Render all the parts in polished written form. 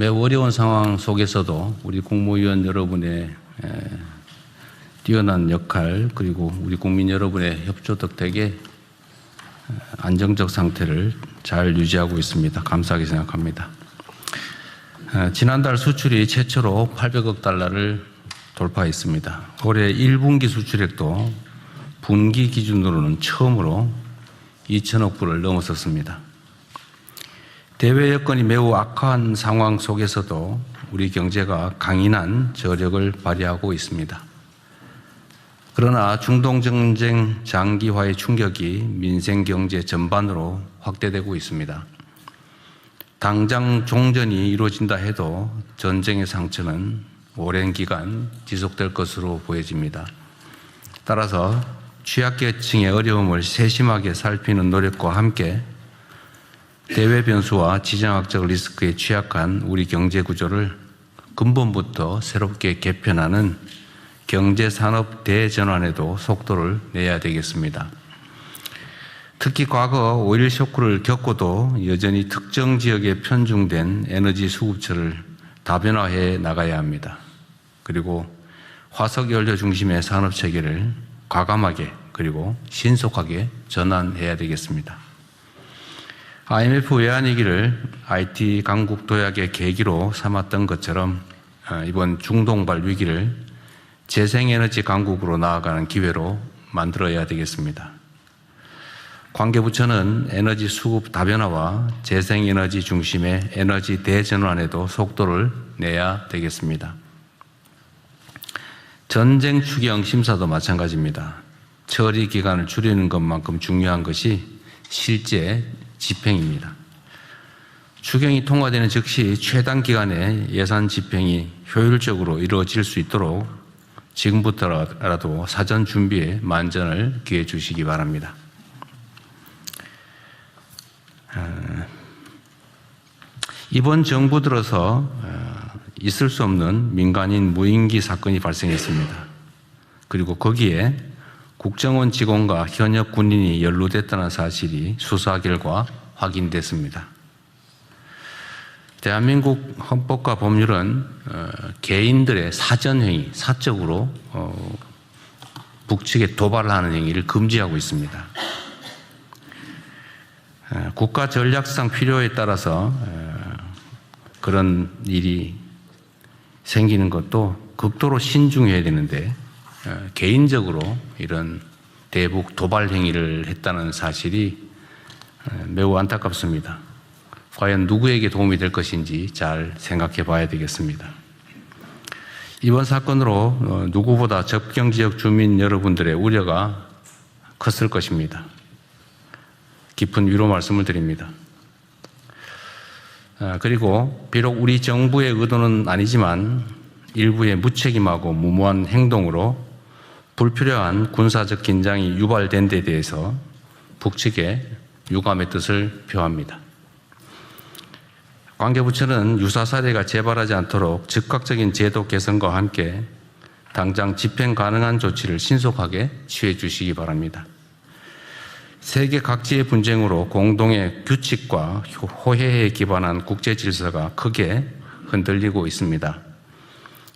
매우 어려운 상황 속에서도 우리 국무위원 여러분의 뛰어난 역할 그리고 우리 국민 여러분의 협조 덕택에 안정적 상태를 잘 유지하고 있습니다. 감사하게 생각합니다. 지난달 수출이 최초로 800억 달러를 돌파했습니다. 올해 1분기 수출액도 분기 기준으로는 처음으로 2천억 불을 넘어섰습니다. 대외 여건이 매우 악화한 상황 속에서도 우리 경제가 강인한 저력을 발휘하고 있습니다. 그러나 중동 전쟁 장기화의 충격이 민생 경제 전반으로 확대되고 있습니다. 당장 종전이 이루어진다 해도 전쟁의 상처는 오랜 기간 지속될 것으로 보여집니다. 따라서 취약계층의 어려움을 세심하게 살피는 노력과 함께 대외 변수와 지정학적 리스크에 취약한 우리 경제 구조를 근본부터 새롭게 개편하는 경제산업 대전환에도 속도를 내야 되겠습니다. 특히 과거 5.1 쇼크를 겪고도 여전히 특정 지역에 편중된 에너지 수급처를 다변화해 나가야 합니다. 그리고 화석연료 중심의 산업체계를 과감하게 그리고 신속하게 전환해야 되겠습니다. IMF 외환위기를 IT 강국 도약의 계기로 삼았던 것처럼 이번 중동발 위기를 재생에너지 강국으로 나아가는 기회로 만들어야 되겠습니다. 관계부처는 에너지 수급 다변화와 재생에너지 중심의 에너지 대전환에도 속도를 내야 되겠습니다. 전쟁 추경 심사도 마찬가지입니다. 처리 기간을 줄이는 것만큼 중요한 것이 실제 집행입니다. 추경이 통과되는 즉시 최단 기간에 예산 집행이 효율적으로 이루어질 수 있도록 지금부터라도 사전 준비에 만전을 기해 주시기 바랍니다. 이번 정부 들어서 있을 수 없는 민간인 무인기 사건이 발생했습니다. 그리고 거기에 국정원 직원과 현역 군인이 연루됐다는 사실이 수사 결과 확인됐습니다. 대한민국 헌법과 법률은 개인들의 사전행위, 사적으로 북측에 도발하는 행위를 금지하고 있습니다. 국가 전략상 필요에 따라서 그런 일이 생기는 것도 극도로 신중해야 되는데 개인적으로 이런 대북 도발 행위를 했다는 사실이 매우 안타깝습니다. 과연 누구에게 도움이 될 것인지 잘 생각해 봐야 되겠습니다. 이번 사건으로 누구보다 접경지역 주민 여러분들의 우려가 컸을 것입니다. 깊은 위로 말씀을 드립니다. 그리고 비록 우리 정부의 의도는 아니지만 일부의 무책임하고 무모한 행동으로 불필요한 군사적 긴장이 유발된 데 대해서 북측에 유감의 뜻을 표합니다. 관계부처는 유사 사례가 재발하지 않도록 즉각적인 제도 개선과 함께 당장 집행 가능한 조치를 신속하게 취해 주시기 바랍니다. 세계 각지의 분쟁으로 공동의 규칙과 호혜에 기반한 국제 질서가 크게 흔들리고 있습니다.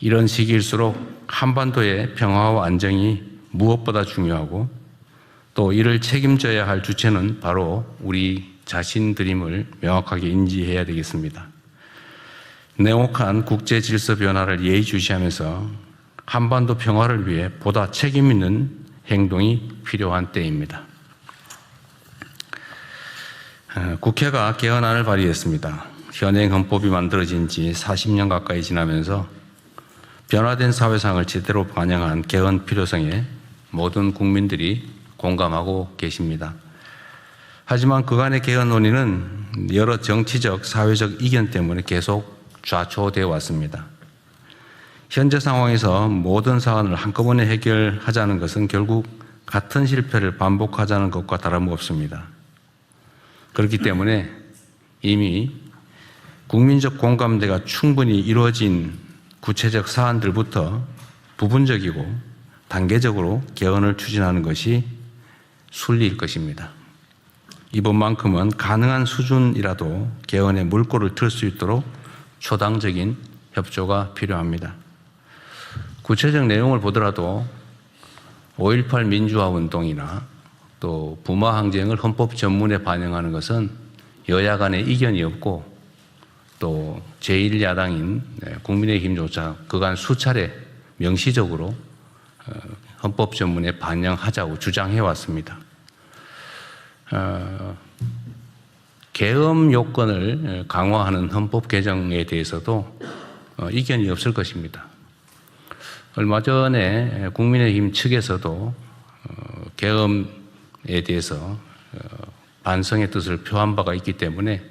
이런 시기일수록 한반도의 평화와 안정이 무엇보다 중요하고 또 이를 책임져야 할 주체는 바로 우리 자신들임을 명확하게 인지해야 되겠습니다. 냉혹한 국제 질서 변화를 예의주시하면서 한반도 평화를 위해 보다 책임 있는 행동이 필요한 때입니다. 국회가 개헌안을 발의했습니다. 현행 헌법이 만들어진 지 40년 가까이 지나면서 변화된 사회상을 제대로 반영한 개헌 필요성에 모든 국민들이 공감하고 계십니다. 하지만 그간의 개헌 논의는 여러 정치적, 사회적 이견 때문에 계속 좌초되어 왔습니다. 현재 상황에서 모든 사안을 한꺼번에 해결하자는 것은 결국 같은 실패를 반복하자는 것과 다름없습니다. 그렇기 때문에 이미 국민적 공감대가 충분히 이루어진 구체적 사안들부터 부분적이고 단계적으로 개헌을 추진하는 것이 순리일 것입니다. 이번만큼은 가능한 수준이라도 개헌의 물꼬를 틀 수 있도록 초당적인 협조가 필요합니다. 구체적 내용을 보더라도 5.18 민주화 운동이나 또 부마 항쟁을 헌법 전문에 반영하는 것은 여야 간의 이견이 없고 또 제1야당인 국민의힘조차 그간 수차례 명시적으로 헌법 전문에 반영하자고 주장해 왔습니다. 계엄 요건을 강화하는 헌법 개정에 대해서도 이견이 없을 것입니다. 얼마 전에 국민의힘 측에서도 계엄에 대해서 반성의 뜻을 표한 바가 있기 때문에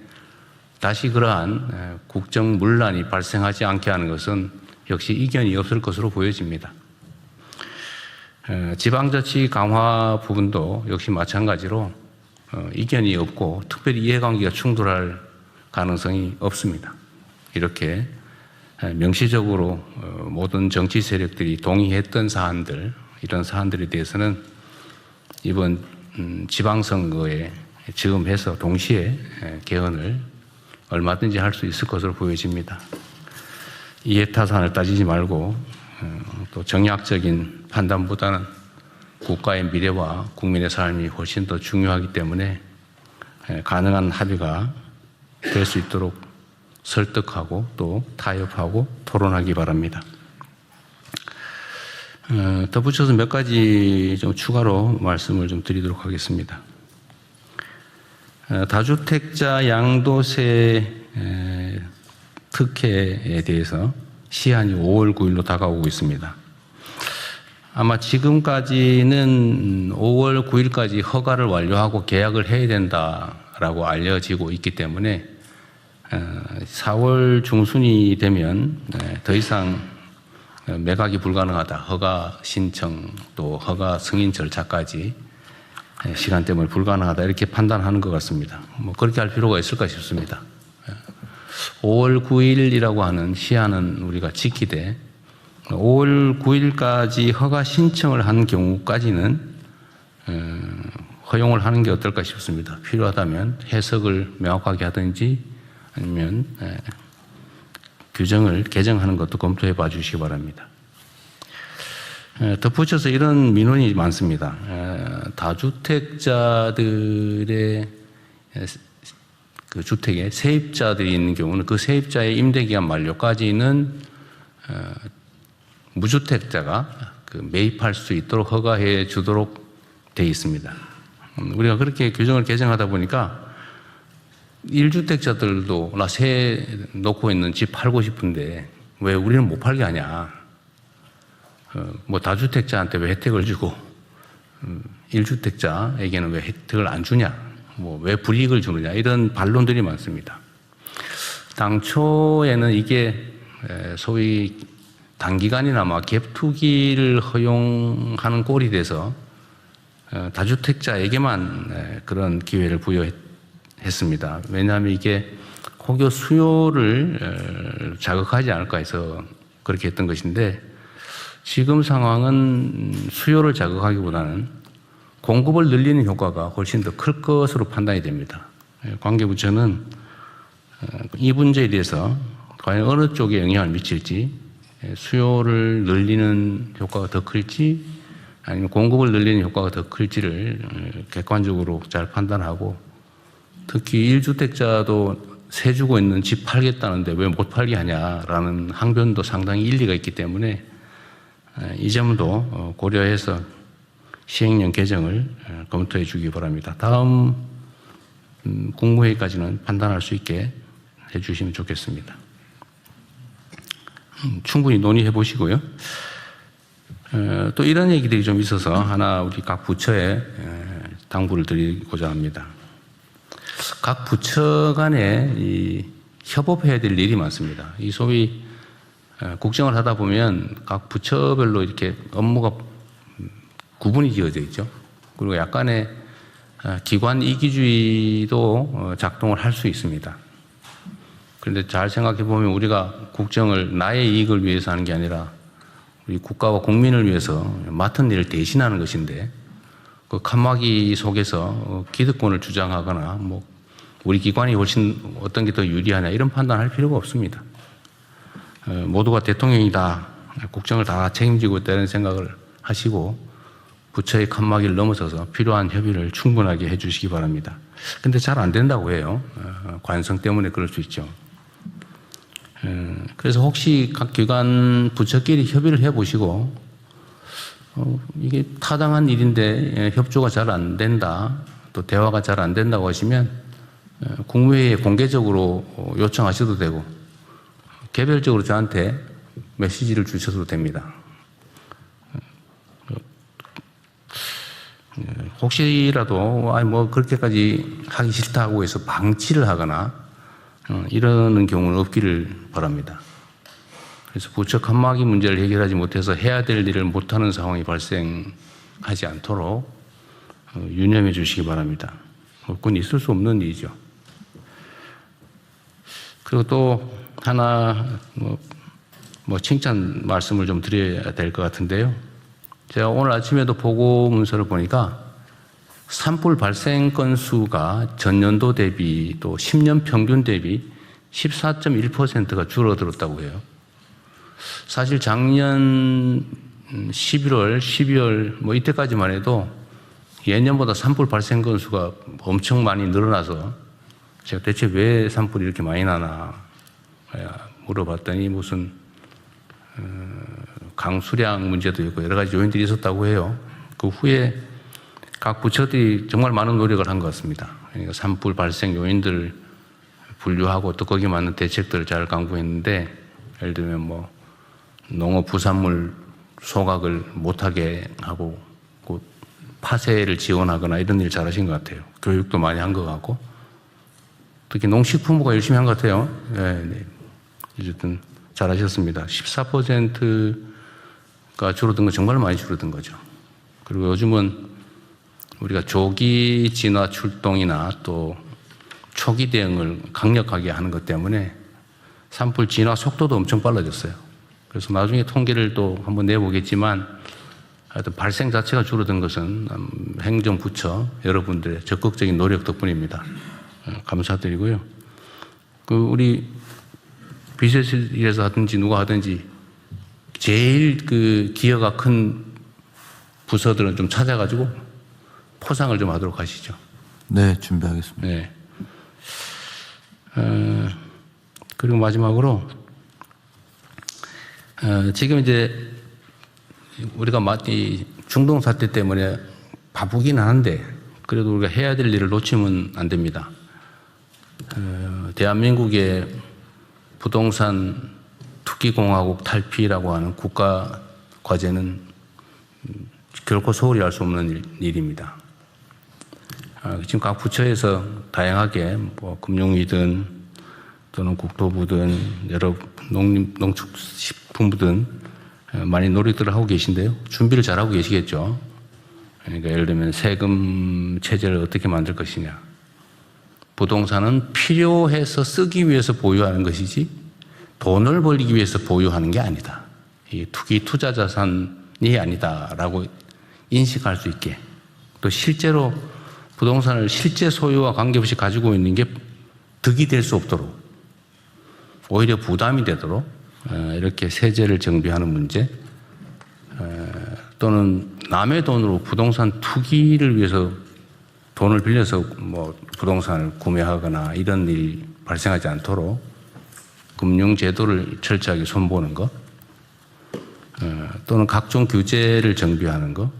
다시 그러한 국정 문란이 발생하지 않게 하는 것은 역시 이견이 없을 것으로 보여집니다. 지방자치 강화 부분도 역시 마찬가지로 이견이 없고 특별히 이해관계가 충돌할 가능성이 없습니다. 이렇게 명시적으로 모든 정치 세력들이 동의했던 사안들, 이런 사안들에 대해서는 이번 지방선거에 즈음해서 동시에 개헌을 얼마든지 할 수 있을 것으로 보여집니다. 이해타산을 따지지 말고 또 정략적인 판단보다는 국가의 미래와 국민의 삶이 훨씬 더 중요하기 때문에 가능한 합의가 될 수 있도록 설득하고 또 타협하고 토론하기 바랍니다. 덧붙여서 몇 가지 좀 추가로 말씀을 좀 드리도록 하겠습니다. 다주택자 양도세 특혜에 대해서 시한이 5월 9일로 다가오고 있습니다. 아마 지금까지는 5월 9일까지 허가를 완료하고 계약을 해야 된다라고 알려지고 있기 때문에 4월 중순이 되면 더 이상 매각이 불가능하다. 허가 신청 또 허가 승인 절차까지 시간 때문에 불가능하다. 이렇게 판단하는 것 같습니다. 뭐 그렇게 할 필요가 있을까 싶습니다. 5월 9일이라고 하는 시한은 우리가 지키되 5월 9일까지 허가 신청을 한 경우까지는 허용을 하는 게 어떨까 싶습니다. 필요하다면 해석을 명확하게 하든지 아니면 규정을 개정하는 것도 검토해 봐 주시기 바랍니다. 덧붙여서 이런 민원이 많습니다. 다주택자들의 그 주택에 세입자들이 있는 경우는 그 세입자의 임대기간 만료까지는 무주택자가 그 매입할 수 있도록 허가해 주도록 되어 있습니다. 우리가 그렇게 규정을 개정하다 보니까 1주택자들도 나 새 놓고 있는 집 팔고 싶은데 왜 우리는 못 팔게 하냐. 뭐 다주택자한테 왜 혜택을 주고 1주택자에게는 왜 혜택을 안 주냐. 뭐 왜 불이익을 주느냐. 이런 반론들이 많습니다. 당초에는 이게 소위 단기간이나마 갭투기를 허용하는 꼴이 돼서 다주택자에게만 그런 기회를 부여했습니다. 왜냐하면 이게 혹여 수요를 자극하지 않을까 해서 그렇게 했던 것인데 지금 상황은 수요를 자극하기보다는 공급을 늘리는 효과가 훨씬 더 클 것으로 판단이 됩니다. 관계부처는 이 문제에 대해서 과연 어느 쪽에 영향을 미칠지 수요를 늘리는 효과가 더 클지 아니면 공급을 늘리는 효과가 더 클지를 객관적으로 잘 판단하고 특히 1주택자도 세 주고 있는 집 팔겠다는데 왜 못 팔게 하냐라는 항변도 상당히 일리가 있기 때문에 이 점도 고려해서 시행령 개정을 검토해 주기 바랍니다. 다음 국무회의까지는 판단할 수 있게 해 주시면 좋겠습니다. 충분히 논의해 보시고요. 또 이런 얘기들이 좀 있어서 하나 우리 각 부처에 당부를 드리고자 합니다. 각 부처 간에 이 협업해야 될 일이 많습니다. 이 소위 국정을 하다 보면 각 부처별로 이렇게 업무가 구분이 지어져 있죠. 그리고 약간의 기관 이기주의도 작동을 할 수 있습니다. 그런데 잘 생각해 보면 우리가 국정을 나의 이익을 위해서 하는 게 아니라 우리 국가와 국민을 위해서 맡은 일을 대신하는 것인데 그 칸막이 속에서 기득권을 주장하거나 뭐 우리 기관이 훨씬 어떤 게 더 유리하냐 이런 판단할 필요가 없습니다. 모두가 대통령이다. 국정을 다 책임지고 있다는 생각을 하시고 부처의 칸막이를 넘어서서 필요한 협의를 충분하게 해 주시기 바랍니다. 근데 잘 안 된다고 해요. 관성 때문에 그럴 수 있죠. 그래서 혹시 각 기관 부처끼리 협의를 해 보시고 이게 타당한 일인데 협조가 잘 안 된다, 또 대화가 잘 안 된다고 하시면 국무회의에 공개적으로 요청하셔도 되고 개별적으로 저한테 메시지를 주셔도 됩니다. 혹시라도 그렇게까지 하기 싫다고 해서 방치를 하거나 이러는 경우는 없기를 바랍니다. 그래서 부처 칸막이 문제를 해결하지 못해서 해야 될 일을 못하는 상황이 발생하지 않도록 유념해 주시기 바랍니다. 그건 있을 수 없는 일이죠. 그리고 또 하나 칭찬 말씀을 좀 드려야 될 것 같은데요. 제가 오늘 아침에도 보고 문서를 보니까 산불 발생 건수가 전년도 대비 또 10년 평균 대비 14.1%가 줄어들었다고 해요. 사실 작년 11월, 12월 이때까지만 해도 예년보다 산불 발생 건수가 엄청 많이 늘어나서 제가 대체 왜 산불이 이렇게 많이 나나 물어봤더니 무슨 강수량 문제도 있고 여러 가지 요인들이 있었다고 해요. 그 후에 각 부처들이 정말 많은 노력을 한 것 같습니다. 그러니까 산불 발생 요인들을 분류하고 또 거기에 맞는 대책들을 잘 강구했는데, 예를 들면 농업 부산물 소각을 못하게 하고 파쇄를 지원하거나 이런 일 잘하신 것 같아요. 교육도 많이 한 것 같고 특히 농식품부가 열심히 한 것 같아요. 네. 어쨌든 잘하셨습니다. 14%가 줄어든 건 정말 많이 줄어든 거죠. 그리고 요즘은 우리가 조기 진화 출동이나 또 초기 대응을 강력하게 하는 것 때문에 산불 진화 속도도 엄청 빨라졌어요. 그래서 나중에 통계를 또 한번 내보겠지만 하여튼 발생 자체가 줄어든 것은 행정부처 여러분들의 적극적인 노력 덕분입니다. 감사드리고요. 우리 비서실에서 하든지 누가 하든지 제일 기여가 큰 부서들은 좀 찾아가지고 포상을 좀 하도록 하시죠. 네, 준비하겠습니다. 네. 그리고 마지막으로 지금 이제 우리가 이 중동 사태 때문에 바쁘기는 한데 그래도 우리가 해야 될 일을 놓치면 안 됩니다. 대한민국의 부동산 투기공화국 탈피라고 하는 국가 과제는 결코 소홀히 할 수 없는 일입니다. 지금 각 부처에서 다양하게 금융위든 또는 국토부든 여러 농축식품부든 많이 노력들을 하고 계신데요. 준비를 잘하고 계시겠죠. 그러니까 예를 들면 세금 체제를 어떻게 만들 것이냐. 부동산은 필요해서 쓰기 위해서 보유하는 것이지 돈을 벌기 위해서 보유하는 게 아니다. 이 투기 투자 자산이 아니다라고 인식할 수 있게, 또 실제로 부동산을 실제 소유와 관계없이 가지고 있는 게 득이 될 수 없도록, 오히려 부담이 되도록 이렇게 세제를 정비하는 문제, 또는 남의 돈으로 부동산 투기를 위해서 돈을 빌려서 부동산을 구매하거나 이런 일이 발생하지 않도록 금융제도를 철저하게 손보는 것, 또는 각종 규제를 정비하는 것,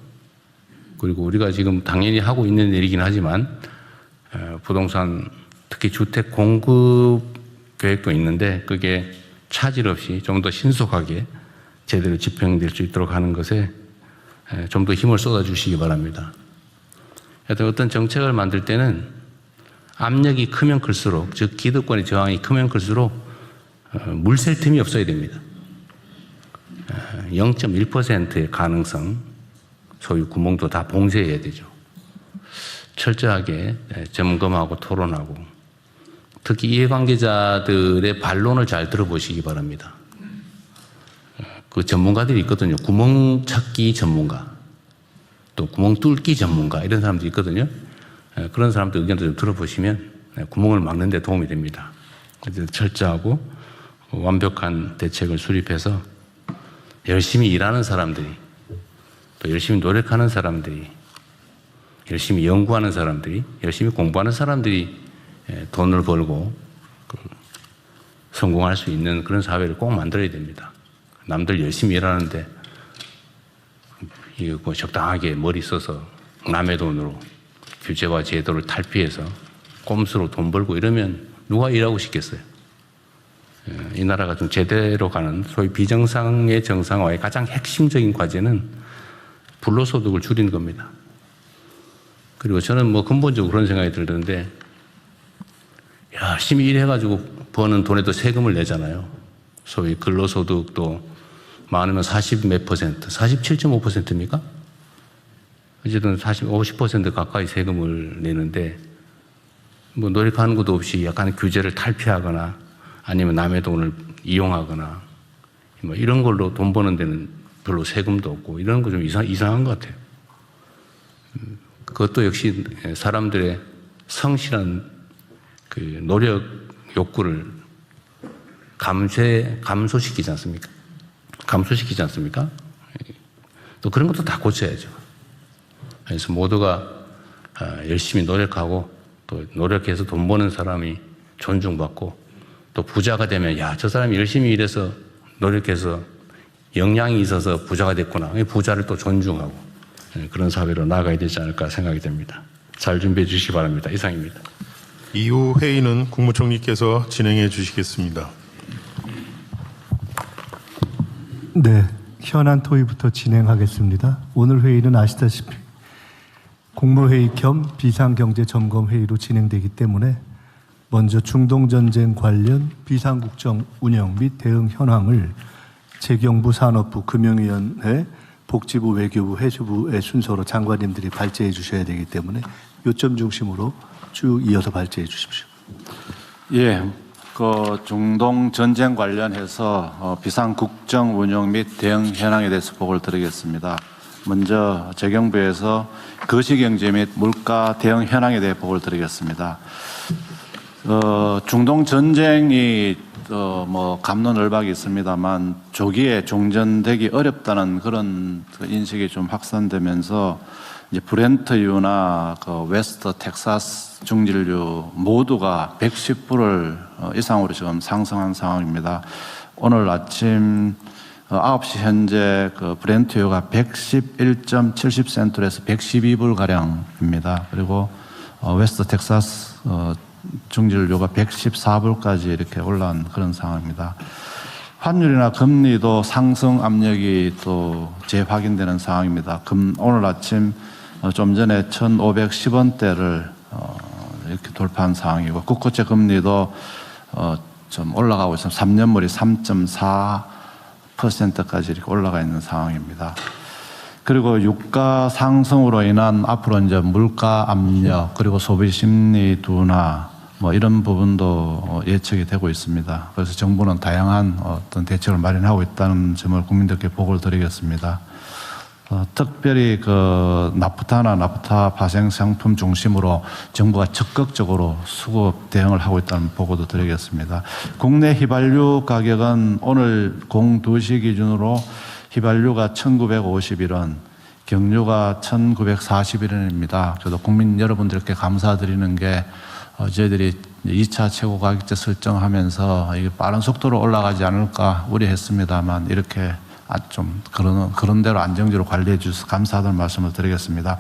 그리고 우리가 지금 당연히 하고 있는 일이긴 하지만 부동산 특히 주택 공급 계획도 있는데 그게 차질 없이 좀 더 신속하게 제대로 집행될 수 있도록 하는 것에 좀 더 힘을 쏟아주시기 바랍니다. 하여튼 어떤 정책을 만들 때는 압력이 크면 클수록, 즉 기득권의 저항이 크면 클수록 물샐 틈이 없어야 됩니다. 0.1%의 가능성, 소위 구멍도 다 봉쇄해야 되죠. 철저하게 점검하고 토론하고, 특히 이해관계자들의 반론을 잘 들어보시기 바랍니다. 그 전문가들이 있거든요. 구멍 찾기 전문가, 또 구멍 뚫기 전문가, 이런 사람들이 있거든요. 그런 사람들 의견도 좀 들어보시면 구멍을 막는 데 도움이 됩니다. 그래서 철저하고 완벽한 대책을 수립해서 열심히 일하는 사람들이, 또 열심히 노력하는 사람들이, 열심히 연구하는 사람들이, 열심히 공부하는 사람들이 돈을 벌고 성공할 수 있는 그런 사회를 꼭 만들어야 됩니다. 남들 열심히 일하는데 이거 뭐 적당하게 머리 써서 남의 돈으로 규제와 제도를 탈피해서 꼼수로 돈 벌고 이러면 누가 일하고 싶겠어요? 이 나라가 좀 제대로 가는 소위 비정상의 정상화의 가장 핵심적인 과제는 불로소득을 줄이는 겁니다. 그리고 저는 뭐 근본적으로 그런 생각이 들던데, 열심히 일해가지고 버는 돈에도 세금을 내잖아요. 소위 근로소득도 많으면 40 몇 퍼센트, 47.5%입니까? 어쨌든 50% 가까이 세금을 내는데, 뭐 노력하는 것도 없이 약간 규제를 탈피하거나 아니면 남의 돈을 이용하거나 뭐 이런 걸로 돈 버는 데는 별로 세금도 없고 이런 거 좀 이상한 것 같아요. 그것도 역시 사람들의 성실한 그 노력 욕구를 감소시키지 않습니까? 감소시키지 않습니까? 또 그런 것도 다 고쳐야죠. 그래서 모두가 열심히 노력하고 또 노력해서 돈 버는 사람이 존중받고 또 부자가 되면 야, 저 사람이 열심히 일해서 노력해서 역량이 있어서 부자가 됐구나. 부자를 또 존중하고 그런 사회로 나아가야 되지 않을까 생각이 됩니다. 잘 준비해 주시기 바랍니다. 이상입니다. 이후 회의는 국무총리께서 진행해 주시겠습니다. 네, 현안 토의부터 진행하겠습니다. 오늘 회의는 아시다시피 국무회의 겸 비상경제점검회의로 진행되기 때문에 먼저 중동전쟁 관련 비상국정 운영 및 대응 현황을 재경부 산업부 금융위원회 복지부 외교부 해수부의 순서로 장관님들이 발제해 주셔야 되기 때문에 요점 중심으로 쭉 이어서 발제해 주십시오. 예, 그 중동 전쟁 관련해서 비상국정 운영 및 대응 현황에 대해서 보고를 드리겠습니다. 먼저 재경부에서 거시경제 및 물가 대응 현황에 대해 보고를 드리겠습니다. 중동 전쟁이 뭐 갑론을박이 있습니다만 조기에 종전되기 어렵다는 그런 인식이 좀 확산되면서 이제 브렌트유나 그 웨스트 텍사스 중진류 모두가 110불을 이상으로 지금 상승한 상황입니다. 오늘 아침 9시 현재 그 브렌트유가 111.70센트에서 112불 가량입니다. 그리고 웨스트 텍사스 중진류가 114불까지 이렇게 올라온 그런 상황입니다. 환율이나 금리도 상승 압력이 또 재확인되는 상황입니다. 오늘 아침 좀 전에 1,510원대를 이렇게 돌파한 상황이고 국고채 금리도 좀 올라가고 있습니다. 3년물이 3.4%까지 이렇게 올라가 있는 상황입니다. 그리고 유가 상승으로 인한 앞으로 이제 물가 압력 그리고 소비 심리 둔화 뭐 이런 부분도 예측이 되고 있습니다. 그래서 정부는 다양한 어떤 대책을 마련하고 있다는 점을 국민들께 보고를 드리겠습니다. 특별히 그 나프타 파생 상품 중심으로 정부가 적극적으로 수급 대응을 하고 있다는 보고도 드리겠습니다. 국내 휘발유 가격은 오늘 02시 기준으로 휘발유가 1,951원, 경유가 1,941원입니다. 저도 국민 여러분들께 감사드리는 게 저희들이 2차 최고 가격제 설정하면서 이게 빠른 속도로 올라가지 않을까 우려했습니다만 이렇게 좀 그런 대로 안정적으로 관리해 주셔서 감사하다는 말씀을 드리겠습니다.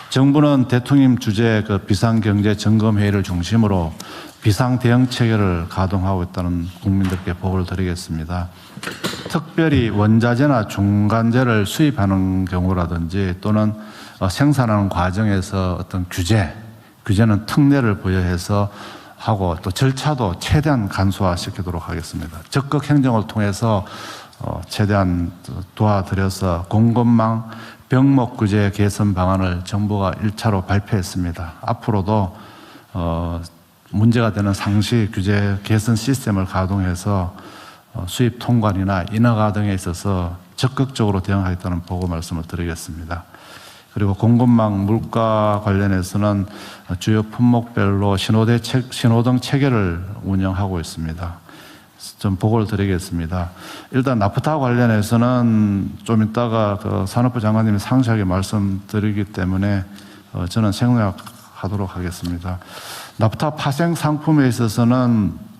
정부는 대통령 주재 그 비상경제점검회의를 중심으로 비상대응체계를 가동하고 있다는 국민들께 보고를 드리겠습니다. 특별히 원자재나 중간재를 수입하는 경우라든지 또는 생산하는 과정에서 어떤 규제는 특례를 부여해서 하고 또 절차도 최대한 간소화시키도록 하겠습니다. 적극 행정을 통해서 최대한 도와드려서 공급망 병목 규제 개선 방안을 정부가 1차로 발표했습니다. 앞으로도 문제가 되는 상시 규제 개선 시스템을 가동해서 수입 통관이나 인허가 등에 있어서 적극적으로 대응하겠다는 보고 말씀을 드리겠습니다. 그리고 공급망 물가 관련해서는 주요 품목별로 신호등 체계를 운영하고 있습니다. 좀 보고를 드리겠습니다. 일단 나프타 관련해서는 좀 이따가 그 산업부 장관님이 상세하게 말씀드리기 때문에 저는 생략하도록 하겠습니다. 나프타 파생 상품에 있어서는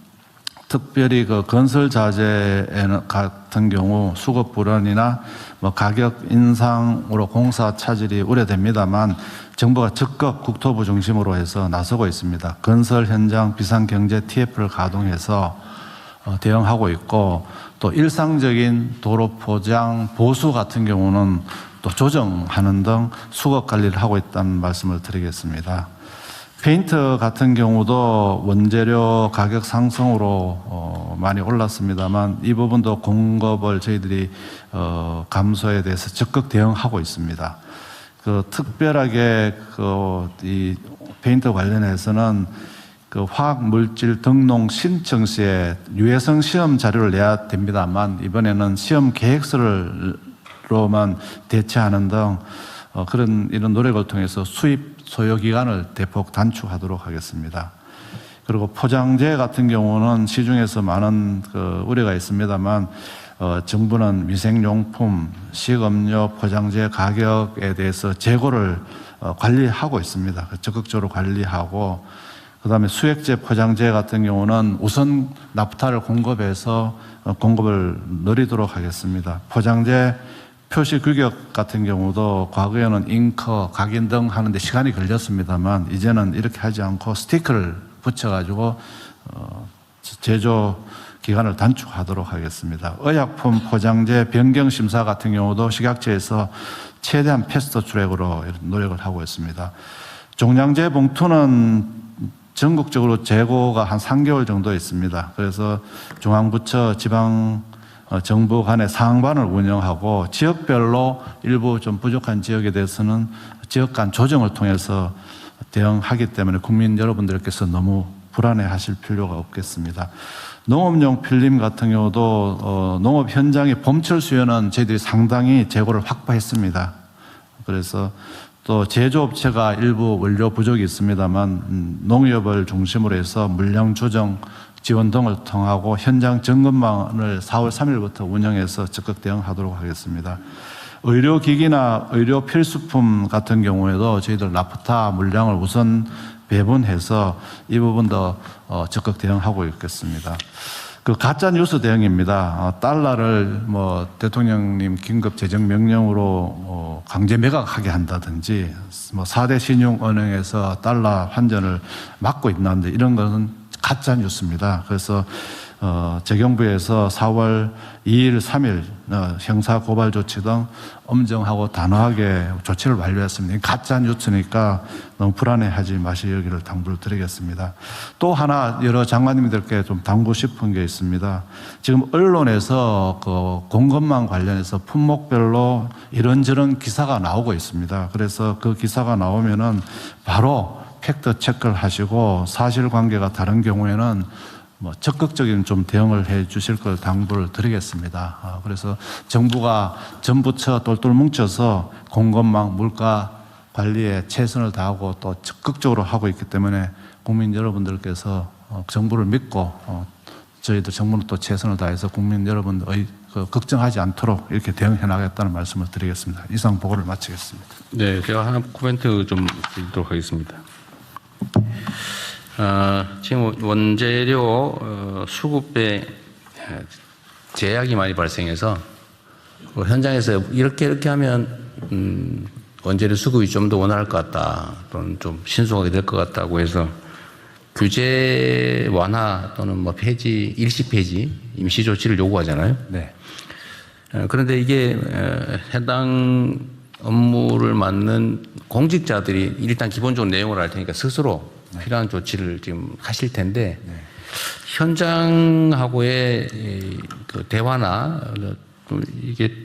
특별히 그 건설 자재 같은 경우 수급 불안이나 뭐 가격 인상으로 공사 차질이 우려됩니다만 정부가 적극 국토부 중심으로 해서 나서고 있습니다. 건설 현장 비상경제 TF를 가동해서 대응하고 있고 또 일상적인 도로 포장 보수 같은 경우는 또 조정하는 등 수급 관리를 하고 있다는 말씀을 드리겠습니다. 페인트 같은 경우도 원재료 가격 상승으로 많이 올랐습니다만 이 부분도 공급을 저희들이 감소에 대해서 적극 대응하고 있습니다. 그 특별하게 이 페인트 관련해서는 그 화학 물질 등록 신청 시에 유해성 시험 자료를 내야 됩니다만 이번에는 시험 계획서로만 대체하는 등 그런 이런 노력을 통해서 수입 소요 기간을 대폭 단축하도록 하겠습니다. 그리고 포장재 같은 경우는 시중에서 많은 그 우려가 있습니다만 정부는 위생용품, 식음료, 포장재 가격에 대해서 재고를 관리하고 있습니다. 적극적으로 관리하고 그다음에 수액제 포장재 같은 경우는 우선 나프타를 공급해서 공급을 늘리도록 하겠습니다. 포장재 표시 규격 같은 경우도 과거에는 잉커, 각인 등 하는데 시간이 걸렸습니다만 이제는 이렇게 하지 않고 스티커를 붙여가지고 제조 기간을 단축하도록 하겠습니다. 의약품 포장재 변경 심사 같은 경우도 식약처에서 최대한 패스트 트랙으로 노력을 하고 있습니다. 종량제 봉투는 전국적으로 재고가 한 3개월 정도 있습니다. 그래서 중앙부처, 지방 정부 간의 상반을 운영하고 지역별로 일부 좀 부족한 지역에 대해서는 지역 간 조정을 통해서 대응하기 때문에 국민 여러분들께서 너무 불안해하실 필요가 없겠습니다. 농업용 필름 같은 경우도 농업 현장의 봄철 수요는 저희들이 상당히 재고를 확보했습니다. 그래서 또 제조업체가 일부 원료 부족이 있습니다만 농협을 중심으로 해서 물량 조정 지원 등을 통하고 현장 점검망을 4월 3일부터 운영해서 적극 대응하도록 하겠습니다. 의료기기나 의료 필수품 같은 경우에도 저희들 나프타 물량을 우선 배분해서 이 부분도 적극 대응하고 있겠습니다. 그 가짜 뉴스 대응입니다. 달러를 뭐 대통령님 긴급 재정 명령으로 강제 매각하게 한다든지 뭐 4대 신용은행에서 달러 환전을 막고 있는데 이런 것은 가짜 뉴스입니다. 그래서 재경부에서 4월 2일, 3일 형사 고발 조치 등 엄정하고 단호하게 조치를 완료했습니다. 가짜 뉴스니까 너무 불안해하지 마시기를 당부를 드리겠습니다. 또 하나 여러 장관님들께 좀 당부고 싶은 게 있습니다. 지금 언론에서 그 공급망 관련해서 품목별로 이런저런 기사가 나오고 있습니다. 그래서 그 기사가 나오면은 바로 팩트 체크를 하시고 사실관계가 다른 경우에는 뭐 적극적인 좀 대응을 해 주실 걸 당부를 드리겠습니다. 그래서 정부가 전부처 똘똘 뭉쳐서 공급망 물가 관리에 최선을 다하고 또 적극적으로 하고 있기 때문에 국민 여러분들께서 정부를 믿고 저희도 정부는 또 최선을 다해서 국민 여러분의 걱정하지 않도록 이렇게 대응해 나가겠다는 말씀을 드리겠습니다. 이상 보고를 마치겠습니다. 네, 제가 하나 코멘트 좀 드리도록 하겠습니다. 지금 원재료 수급에 제약이 많이 발생해서 현장에서 이렇게 하면 원재료 수급이 좀 더 원활할 것 같다 또는 좀 신속하게 될 것 같다고 해서 규제 완화 또는 뭐 폐지, 일시 폐지, 임시 조치를 요구하잖아요. 네. 그런데 이게 해당 업무를 맡는 공직자들이 일단 기본적으로 내용을 알 테니까 스스로 필요한 조치를 지금 하실 텐데 현장하고의 그 대화나 이게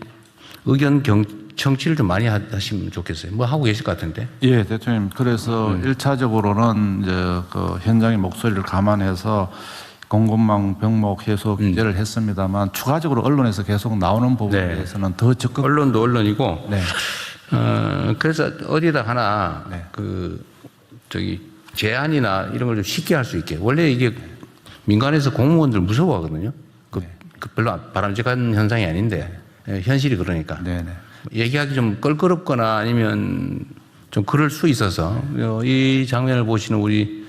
의견 청취를 좀 많이 하시면 좋겠어요. 뭐 하고 계실 것 같은데. 예, 대통령님. 그래서 1차적으로는 이제 그 현장의 목소리를 감안해서 공급망 병목 해소 규제를 했습니다만 추가적으로 언론에서 계속 나오는 부분에 네. 대해서는 더 적극. 언론도 언론이고. 네. 그래서 어디다 하나 네. 제안이나 이런 걸 좀 쉽게 할 수 있게. 원래 이게 민간에서 공무원들 무서워하거든요. 별로 바람직한 현상이 아닌데 현실이 그러니까 네네. 얘기하기 좀 껄끄럽거나 아니면 좀 그럴 수 있어서 이 장면을 보시는 우리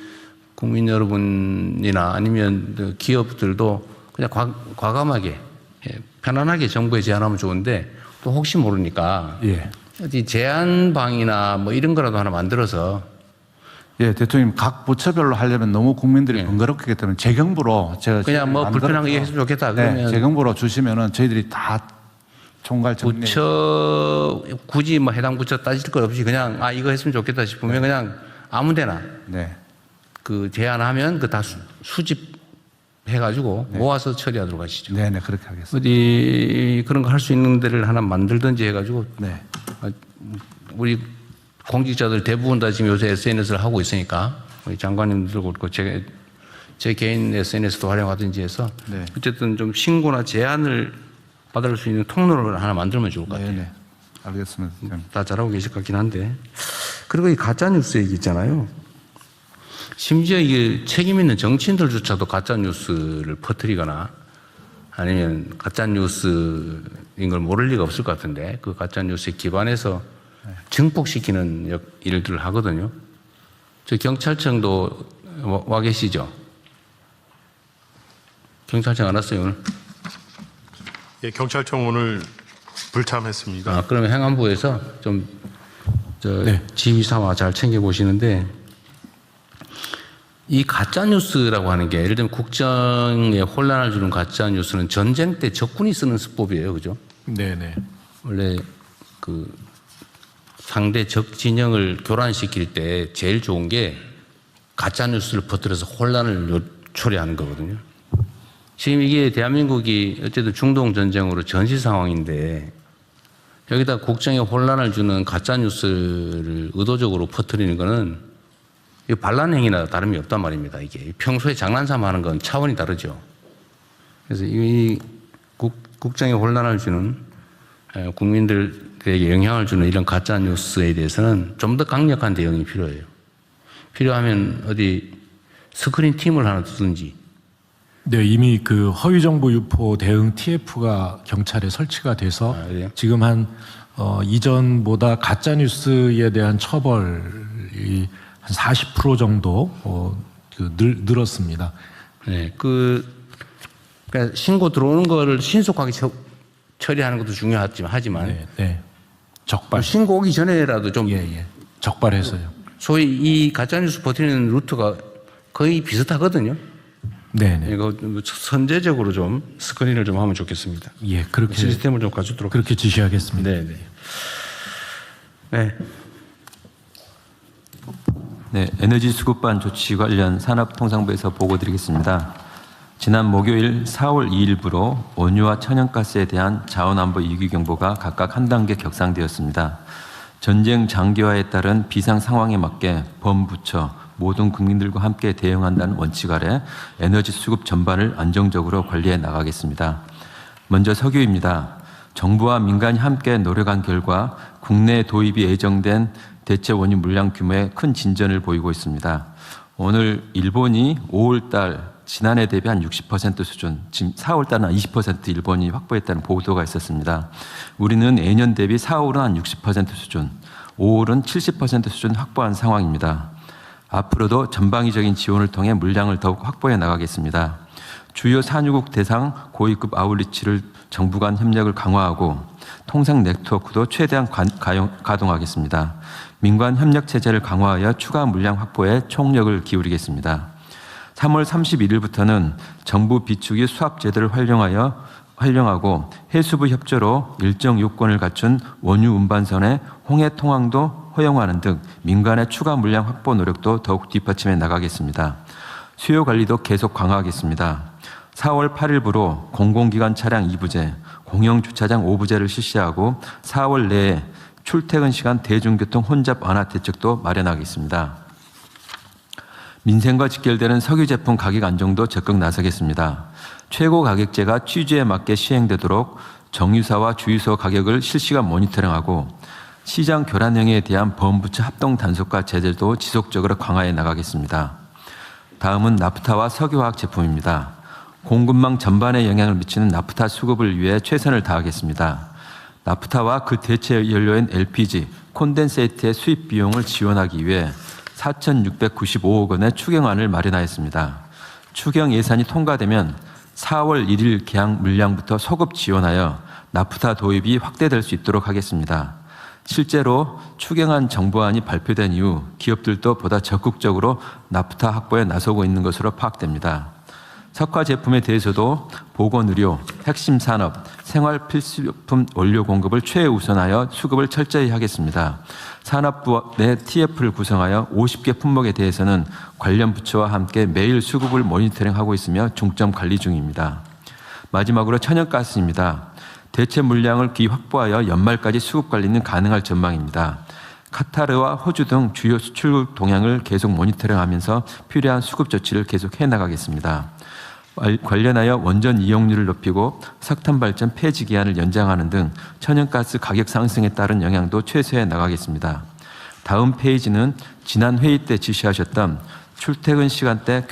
국민 여러분이나 아니면 기업들도 그냥 과감하게 편안하게 정부에 제안하면 좋은데 또 혹시 모르니까 예. 어디 제안방이나 뭐 이런 거라도 하나 만들어서 예, 대통령 각 부처별로 하려면 너무 국민들이 번거롭기 때문에 재경부로 제가 그냥 뭐 만들어서 불편한 거 얘기했으면 좋겠다 그러면 네, 재경부로 주시면은 저희들이 다 총괄 정리. 부처 굳이 뭐 해당 부처 따질 것 없이 그냥 이거 했으면 좋겠다 싶으면 그냥 아무데나 네. 그 제안하면 그 다 수집해가지고 모아서 처리하도록 하시죠. 네네, 그렇게 하겠습니다. 어디 그런 거 할 수 있는 데를 하나 만들든지 해가지고 네. 우리 공직자들 대부분 다 지금 요새 SNS를 하고 있으니까 우리 장관님들도 그렇고 제 개인 SNS도 활용하든지 해서 네. 어쨌든 좀 신고나 제안을 받을 수 있는 통로를 하나 만들면 좋을 것 같아요. 네네. 알겠습니다. 다 잘하고 계실 것 같긴 한데. 그리고 이 가짜뉴스 얘기 있잖아요. 심지어 이게 책임 있는 정치인들조차도 가짜뉴스를 퍼뜨리거나 아니면 가짜뉴스인 걸 모를 리가 없을 것 같은데 그 가짜뉴스에 기반해서 증폭시키는 일들을 하거든요. 저 경찰청도 와 계시죠? 경찰청 안 왔어요, 오늘? 예, 경찰청 오늘 불참했습니다. 그러면 행안부에서 좀 네. 지휘 삼아 잘 챙겨보시는데 이 가짜뉴스라고 하는 게 예를 들면 국정에 혼란을 주는 가짜뉴스는 전쟁 때 적군이 쓰는 수법이에요. 그죠? 네네. 원래 그 상대 적 진영을 교란시킬 때 제일 좋은 게 가짜뉴스를 퍼뜨려서 혼란을 초래하는 거거든요. 지금 이게 대한민국이 어쨌든 중동 전쟁으로 전시 상황인데 여기다 국정에 혼란을 주는 가짜뉴스를 의도적으로 퍼뜨리는 거는 이 반란 행위나 다름이 없단 말입니다. 이게 평소에 장난삼아 하는 건 차원이 다르죠. 그래서 이 국정에 혼란을 주는 국민들에게 영향을 주는 이런 가짜 뉴스에 대해서는 좀 더 강력한 대응이 필요해요. 필요하면 어디 스크린 팀을 하나 두든지. 네, 이미 그 허위 정보 유포 대응 TF가 경찰에 설치가 돼서 그래요? 지금 이전보다 가짜 뉴스에 대한 처벌이 한 40% 정도 늘었습니다. 네, 그러니까 신고 들어오는 거를 신속하게 처리하는 것도 중요하지만 네, 네. 적발. 신고 오기 전에라도 좀 예. 적발해서요. 소위 이 가짜뉴스 버티는 루트가 거의 비슷하거든요. 네. 이거 선제적으로 좀 스크린을 좀 하면 좋겠습니다. 예, 그렇게 시스템을 좀 가져도록. 그렇게 지시하겠습니다. 네. 네, 에너지 수급반 조치 관련 산업통상부에서 보고드리겠습니다. 지난 목요일 4월 2일부로 원유와 천연가스에 대한 자원안보 위기경보가 각각 한 단계 격상되었습니다. 전쟁 장기화에 따른 비상 상황에 맞게 범부처 모든 국민들과 함께 대응한다는 원칙 아래 에너지 수급 전반을 안정적으로 관리해 나가겠습니다. 먼저 석유입니다. 정부와 민간이 함께 노력한 결과 국내 도입이 예정된 대체 원유 물량 규모에 큰 진전을 보이고 있습니다. 오늘 일본이 5월달 지난해 대비 한 60% 수준, 지금 4월달은 한 20% 일본이 확보했다는 보도가 있었습니다. 우리는 내년 대비 4월은 한 60% 수준, 5월은 70% 수준 확보한 상황입니다. 앞으로도 전방위적인 지원을 통해 물량을 더욱 확보해 나가겠습니다. 주요 산유국 대상 고위급 아웃리치를 정부 간 협력을 강화하고 통상 네트워크도 최대한 가동하겠습니다. 민관 협력 체제를 강화하여 추가 물량 확보에 총력을 기울이겠습니다. 3월 31일부터는 정부 비축이 수압 제도를 활용하고 해수부 협조로 일정 요건을 갖춘 원유 운반선의 홍해 통항도 허용하는 등 민간의 추가 물량 확보 노력도 더욱 뒷받침해 나가겠습니다. 수요 관리도 계속 강화하겠습니다. 4월 8일부로 공공기관 차량 2부제, 공영주차장 5부제를 실시하고 4월 내에 출퇴근 시간 대중교통 혼잡 완화 대책도 마련하겠습니다. 민생과 직결되는 석유 제품 가격 안정도 적극 나서겠습니다. 최고 가격제가 취지에 맞게 시행되도록 정유사와 주유소 가격을 실시간 모니터링하고 시장 교란 행위에 대한 범부처 합동 단속과 제재도 지속적으로 강화해 나가겠습니다. 다음은 나프타와 석유화학 제품입니다. 공급망 전반에 영향을 미치는 나프타 수급을 위해 최선을 다하겠습니다. 나프타와 그 대체 연료인 LPG, 콘덴세이트의 수입 비용을 지원하기 위해 4,695억 원의 추경안을 마련하였습니다. 추경 예산이 통과되면 4월 1일 개항 물량부터 소급 지원하여 나프타 도입이 확대될 수 있도록 하겠습니다. 실제로 추경안 정부안이 발표된 이후 기업들도 보다 적극적으로 나프타 확보에 나서고 있는 것으로 파악됩니다. 석화 제품에 대해서도 보건의료, 핵심 산업, 생활 필수품 원료 공급을 최우선하여 수급을 철저히 하겠습니다. 산업부 내 TF를 구성하여 50개 품목에 대해서는 관련 부처와 함께 매일 수급을 모니터링하고 있으며 중점 관리 중입니다. 마지막으로 천연가스입니다. 대체 물량을 확보하여 연말까지 수급 관리는 가능할 전망입니다. 카타르와 호주 등 주요 수출 동향을 계속 모니터링하면서 필요한 수급 조치를 계속 해나가겠습니다. 관련하여 원전 이용률을 높이고 석탄 발전 폐지 기한을 연장하는 등 천연가스 가격 상승에 따른 영향도 최소화해 나가겠습니다. 다음 페이지는 지난 회의 때 지시하셨던 출퇴근 시간대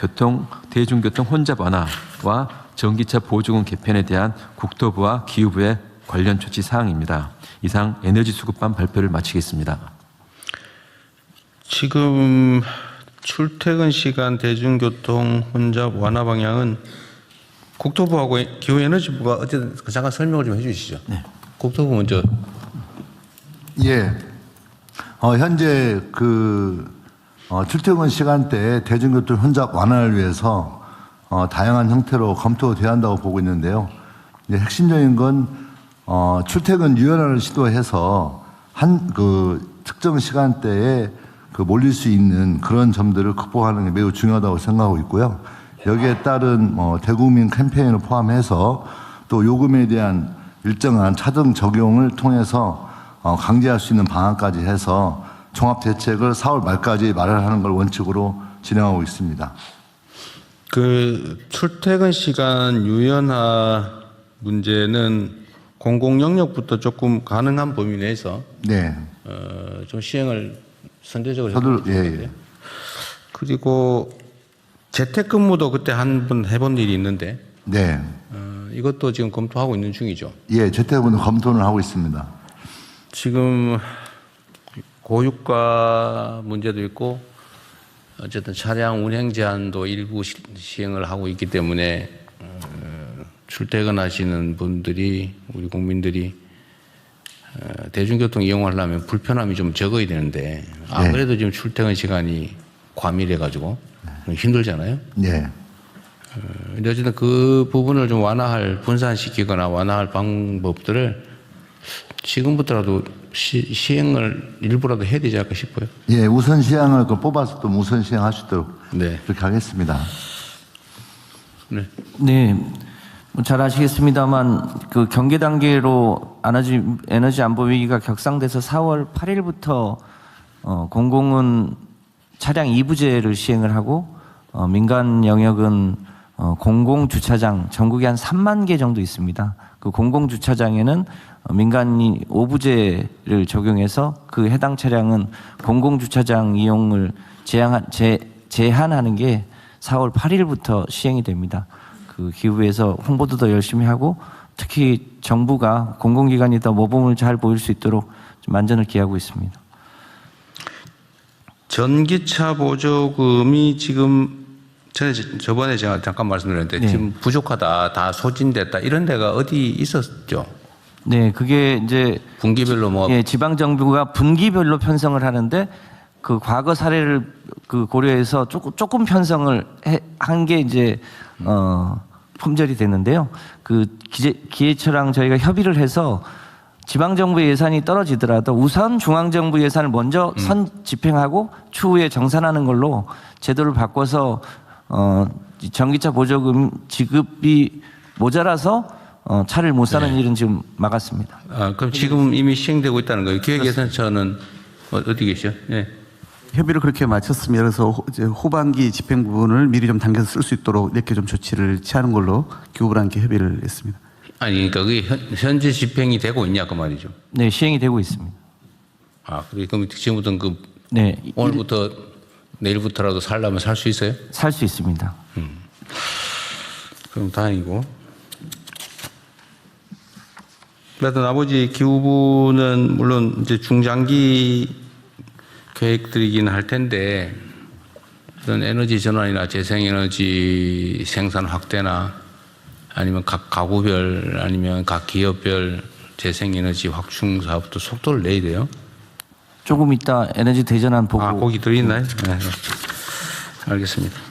대중교통 혼잡 완화와 전기차 보조금 개편에 대한 국토부와 기후부의 관련 조치 사항입니다. 이상 에너지 수급반 발표를 마치겠습니다. 지금 출퇴근 시간 대중교통 혼잡 완화 방향은 국토부하고 기후에너지부가 어쨌든 잠깐 설명을 좀 해주시죠. 네. 국토부 먼저. 예. 현재 출퇴근 시간대 대중교통 혼잡 완화를 위해서 다양한 형태로 검토돼야 한다고 보고 있는데요. 이제 핵심적인 건 출퇴근 유연화를 시도해서 특정 시간대에 몰릴 수 있는 그런 점들을 극복하는 게 매우 중요하다고 생각하고 있고요. 여기에 따른 대국민 캠페인을 포함해서 또 요금에 대한 일정한 차등 적용을 통해서 강제할 수 있는 방안까지 해서 종합 대책을 4월 말까지 마련하는 걸 원칙으로 진행하고 있습니다. 그 출퇴근 시간 유연화 문제는 공공 영역부터 조금 가능한 범위 내에서 네. 좀 시행을 선제적으로 저도 해볼 예. 그리고 재택근무도 그때 한 번 해본 일이 있는데 네. 이것도 지금 검토하고 있는 중이죠. 예, 재택근무 검토를 하고 있습니다. 지금 고유가 문제도 있고 어쨌든 차량 운행 제한도 일부 시행을 하고 있기 때문에 출퇴근하시는 분들이 우리 국민들이 대중교통 이용하려면 불편함이 좀 적어야 되는데 아무래도 지금 출퇴근 시간이 과밀해 가지고 힘들잖아요. 네. 근데 어쨌든 그 부분을 좀 분산시키거나 완화할 방법들을 지금부터라도 시행을 일부라도 해야 되지 않을까 싶어요. 예, 우선 시행을 뽑아서 또 우선 시행할 수 있도록 네. 그렇게 하겠습니다. 네. 네, 잘 아시겠습니다만 그 경계 단계로 에너지 안보 위기가 격상돼서 4월 8일부터 공공은 차량 2부제를 시행을 하고 민간 영역은 공공 주차장 전국에 한 3만 개 정도 있습니다. 그 공공 주차장에는 민간이 5부제를 적용해서 그 해당 차량은 공공 주차장 이용을 제한하는 게 4월 8일부터 시행이 됩니다. 그 기후에서 홍보도 더 열심히 하고 특히 정부가 공공기관이 더 모범을 잘 보일 수 있도록 좀 만전을 기하고 있습니다. 전기차 보조금이 지금 저번에 제가 잠깐 말씀드렸는데 네. 지금 부족하다, 다 소진됐다 이런 데가 어디 있었죠? 네, 그게 이제 분기별로 뭐 예, 지방 정부가 분기별로 편성을 하는데 그 과거 사례를 고려해서 조금 편성을 한 게 이제 품절이 됐는데요. 그 기재처랑 저희가 협의를 해서 지방 정부의 예산이 떨어지더라도 우선 중앙 정부 예산을 먼저 선 집행하고 추후에 정산하는 걸로 제도를 바꿔서 전기차 보조금 지급이 모자라서 차를 못 사는 일은 지금 막았습니다. 그럼 지금 이미 시행되고 있다는 거예요. 기획예산처는 어디 계시죠? 네. 협의를 그렇게 마쳤습니다. 그래서 이제 후반기 집행 부분을 미리 좀 당겨서 쓸 수 있도록 이렇게 좀 조치를 취하는 걸로 기후부랑 함께 협의를 했습니다. 아니 그러니까 그게 현재 집행이 되고 있냐 그 말이죠. 네, 시행이 되고 있습니다. 그럼 지금부터 네, 오늘부터 내일부터라도 살려면 살 수 있어요? 살 수 있습니다. 그럼 다행이고. 그래도 나머지 기후부는 물론 이제 중장기 계획들이긴 할 텐데 이런 에너지 전환이나 재생에너지 생산 확대나 아니면 각 가구별 아니면 각 기업별 재생에너지 확충 사업도 속도를 내야 돼요. 조금 이따 에너지 대전환 보고 거기 들어있나요? 네. 알겠습니다.